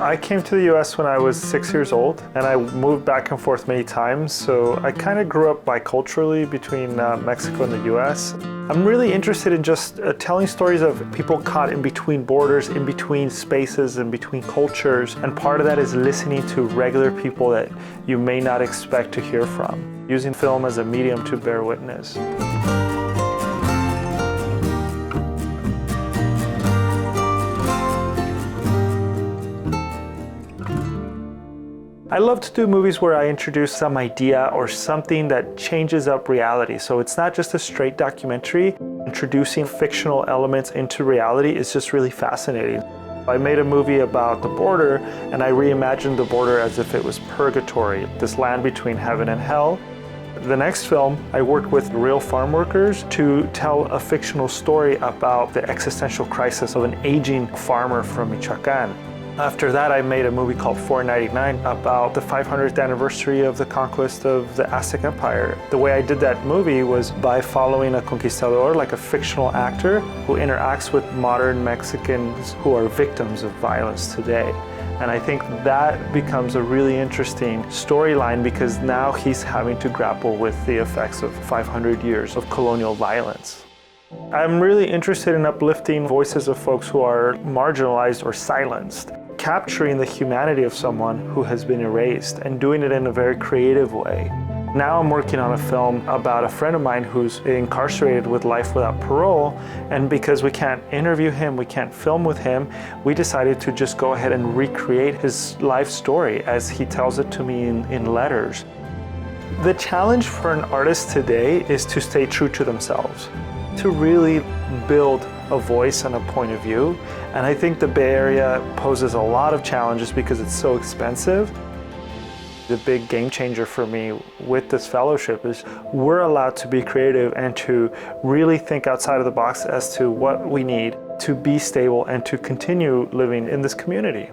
I came to the US when I was 6 years old, and I moved back and forth many times, so I kind of grew up biculturally between Mexico and the US. I'm really interested in just telling stories of people caught in between borders, in between spaces, in between cultures, and part of that is listening to regular people that you may not expect to hear from, using film as a medium to bear witness. I love to do movies where I introduce some idea or something that changes up reality. So it's not just a straight documentary. Introducing fictional elements into reality is just really fascinating. I made a movie about the border, and I reimagined the border as if it was purgatory, this land between heaven and hell. The next film, I worked with real farm workers to tell a fictional story about the existential crisis of an aging farmer from Michoacan. After that, I made a movie called 499 about the 500th anniversary of the conquest of the Aztec Empire. The way I did that movie was by following a conquistador, like a fictional actor, who interacts with modern Mexicans who are victims of violence today. And I think that becomes a really interesting storyline because now he's having to grapple with the effects of 500 years of colonial violence. I'm really interested in uplifting voices of folks who are marginalized or silenced, capturing the humanity of someone who has been erased and doing it in a very creative way. Now I'm working on a film about a friend of mine who's incarcerated with life without parole, and because we can't interview him, we can't film with him, we decided to just go ahead and recreate his life story as he tells it to me in letters. The challenge for an artist today is to stay true to themselves, to really build a voice and a point of view. And I think the Bay Area poses a lot of challenges because it's so expensive. The big game changer for me with this fellowship is we're allowed to be creative and to really think outside of the box as to what we need to be stable and to continue living in this community.